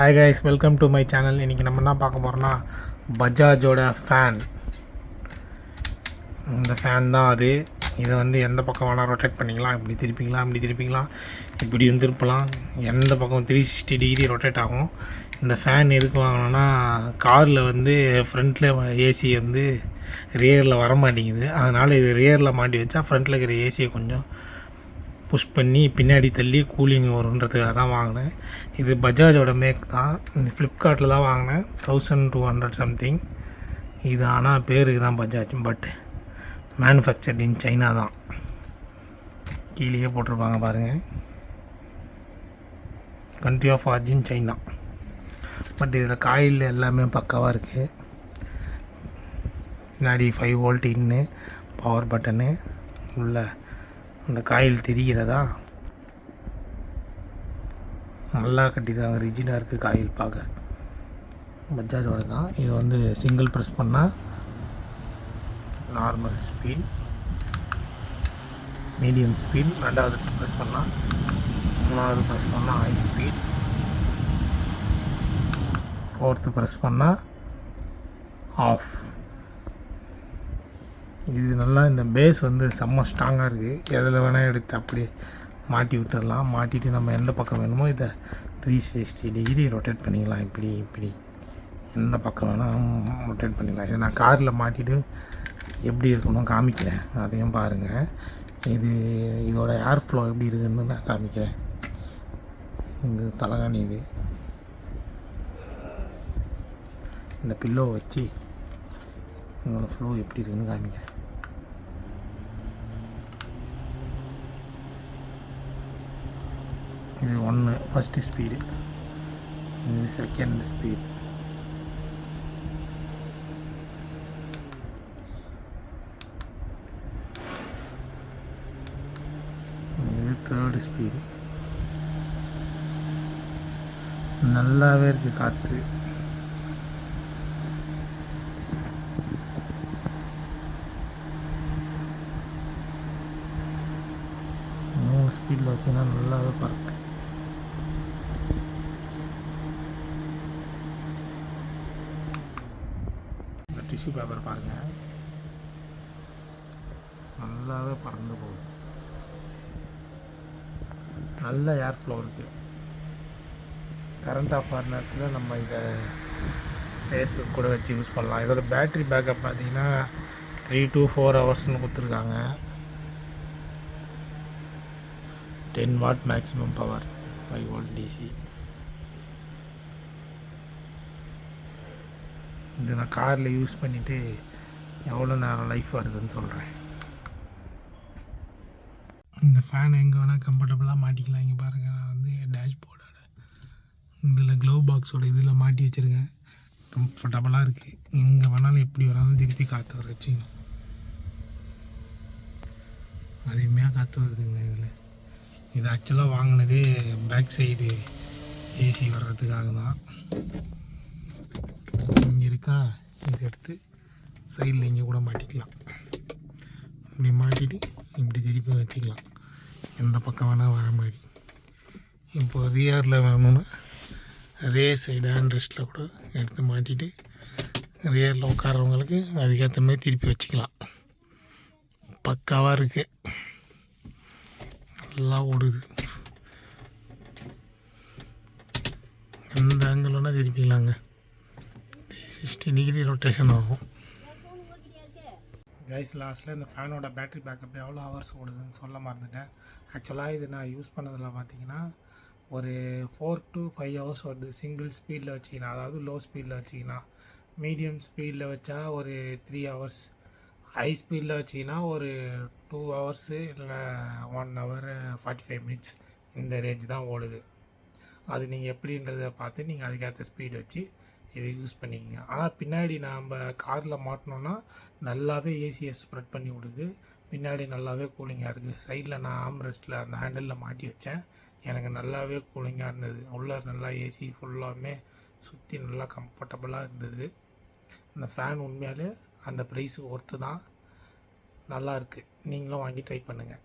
Hi guys, welcome to my channel. இன்றைக்கி நம்ம என்ன பார்க்க போகிறோன்னா பஜாஜோட ஃபேன். இந்த ஃபேன் தான் அது. இதை வந்து எந்த பக்கம் வேணால் ரொட்டேட் பண்ணிக்கலாம். இப்படி திருப்பிக்கலாம், இப்படி திருப்பலாம். எந்த பக்கம் 360 டிகிரி ரொட்டேட் ஆகும். இந்த ஃபேன் எதுக்கு வாங்கினோன்னா, காரில் வந்து ஃப்ரண்ட்டில் ஏசி வந்து ரியரில் வர மாட்டேங்குது. அதனால் இது ரியரில் மாட்டி வச்சா ஃப்ரண்ட்டில் இருக்கிற ஏசியை கொஞ்சம் புஷ் பண்ணி பின்னாடி தள்ளி கூலிங் வருன்றதுக்காக தான் வாங்கினேன். இது பஜாஜோட மேக் தான். இந்த ஃப்ளிப்கார்ட்டில் தான் வாங்கினேன். 1200 சம்திங். இது ஆனால் பேருக்கு தான் Bajaj, but manufactured in China தான். கீழே போட்டிருப்பாங்க பாருங்கள், country of origin China. But இதில் காயில் எல்லாமே பக்காவாக இருக்குது. பின்னாடி 5 வோல்ட் இன்னு, பவர் பட்டனு உள்ள அந்த காயில் தெரிகிறதா, நல்லா கட்டிடுறாங்க. ரிஜிடாக இருக்குது காயில் பார்க்க. பஜாஜோட தான். இது வந்து சிங்கிள் ப்ரெஸ் பண்ணால் நார்மல் ஸ்பீட், மீடியம் ஸ்பீட், ரெண்டாவது ப்ரெஸ் பண்ணால், மூணாவது ப்ரெஸ் பண்ணால் ஹை ஸ்பீட், ஃபோர்த்து ப்ரெஸ் பண்ணால் ஆஃப். இது நல்லா, இந்த பேஸ் வந்து செம்ம ஸ்ட்ராங்காக இருக்குது. எதில் வேணால் எடுத்து அப்படியே மாட்டி விட்டுடலாம். மாட்டிட்டு நம்ம எந்த பக்கம் வேணுமோ இதை 360 டிகிரி ரொட்டேட் பண்ணிக்கலாம். இப்படி எந்த பக்கம் வேணால் ரொட்டேட் பண்ணிக்கலாம். இதை நான் காரில் மாட்டிட்டு எப்படி இருக்கணும் காமிக்கிறேன், அதையும் பாருங்கள். இதோட ஏர் ஃப்ளோ எப்படி இருக்குதுன்னு நான் காமிக்கிறேன். இந்த தலகாணி, இந்த பில்லோ வச்சு இதோட ஃப்ளோ எப்படி இருக்குதுன்னு காமிக்கிறேன். இது 1 ஃபஸ்ட்டு ஸ்பீடு, இது செகண்ட் ஸ்பீட், இது தேர்டு ஸ்பீடு. நல்லாவே இருக்குது காற்று. ஸ்பீடில் வச்சிங்கன்னா நல்லாவே பறக்கு. டிஷ்யூ பேப்பர் பாருங்கள், நல்லாவே பறந்து போகுது. நல்ல ஏர் ஃப்ளோ இருக்குது. கரண்ட் ஆஃப் ஆகிற நேரத்தில் நம்ம இதை ஃபேஸு கூட வச்சு யூஸ் பண்ணலாம். இதோட பேட்ரி பேக்கப் பார்த்திங்கன்னா 3 to 4 ஹவர்ஸ்னு கொடுத்துருக்காங்க. 10 watt maximum power, 5 volt DC. இது நான் காரில் யூஸ் பண்ணிவிட்டு எவ்வளோ நேரம் லைஃப் வருதுன்னு சொல்கிறேன். இந்த ஃபேன் எங்கே வேணால் கம்ஃபர்டபுளாக மாட்டிக்கலாம். இங்கே பாருங்கள், நான் வந்து டேஷ்போர்டோட இதில் க்ளோவ் பாக்ஸோட இதில் மாட்டி வச்சுருக்கேன். கம்ஃபர்டபுளாக இருக்குது. எங்கே வேணாலும் எப்படி வேணாலும் திருப்பி காற்று வர வச்சுக்கணும். அருமையாக காற்று வருதுங்க இதில். இது ஆக்சுவலாக வாங்கினதே பேக் சைடு ஏசி வர்றதுக்காக தான். இங்கே இருக்கா, இதை எடுத்து சைடில் இங்கே கூட மாட்டிக்கலாம். இப்படி மாட்டிட்டு இப்படி திருப்பி வச்சுக்கலாம், எந்த பக்கம் வேணால் வர மாதிரி. இப்போ ரியரில் வேணும்னா ரியர் சைடு ஹேண்ட் ரெஸ்ட்டில் கூட எடுத்து மாட்டிட்டு ரியரில் உட்காரவங்களுக்கு அதுக்கேற்ற மாதிரி திருப்பி வச்சுக்கலாம். பக்காவாக இருக்குது, நல்லா ஓடுது. எந்த ஆங்கிள் வேணால் திருப்பிக்கலாங்க. 60 டிகிரி ரொட்டேஷன் ஆகும். கைஸ், லாஸ்ட்டில் இந்த ஃபேனோட பேட்ரி பேக்கப் எவ்வளோ ஹவர்ஸ் ஓடுதுன்னு சொல்ல மறந்துட்டேன். ஆக்சுவலாக இது நான் யூஸ் பண்ணதில் பார்த்தீங்கன்னா ஒரு 4 to 5 ஹவர்ஸ் வருது. சிங்கிள் ஸ்பீடில் வச்சிங்கன்னா, அதாவது லோ ஸ்பீடில் வச்சிங்கன்னா. மீடியம் ஸ்பீடில் வச்சா ஒரு 3 ஹவர்ஸ், ஹை ஸ்பீடில் வச்சிங்கன்னா ஒரு 2 ஹவர்ஸு இல்லை 1 hour 45 minutes, இந்த ரேஞ்ச் தான் ஓடுது. அது நீங்கள் எப்படின்றத பார்த்து நீங்கள் அதுக்கேற்ற ஸ்பீடு வச்சு இது யூஸ் பண்ணிக்கோங்க. ஆனால் பின்னாடி நம்ம காரில் மாட்டினோன்னா நல்லாவே ஏசியை ஸ்ப்ரெட் பண்ணி விடுது. பின்னாடி நல்லாவே கூலிங்காக இருக்குது. சைடில் நான் ஆம்ரெஸ்ட்டில் அந்த ஹேண்டிலில் மாட்டி வச்சேன். எனக்கு நல்லாவே கூலிங்காக இருந்தது. உள்ளே நல்லா ஏசி ஃபுல்லாமே சுற்றி நல்லா கம்ஃபர்டபுளாக இருந்தது. அந்த ஃபேன் உண்மையாலே அந்த ப்ரைஸுக்கு ஒர்த்து தான். நல்லாயிருக்கு. நீங்களும் வாங்கி ட்ரை பண்ணுங்கள்.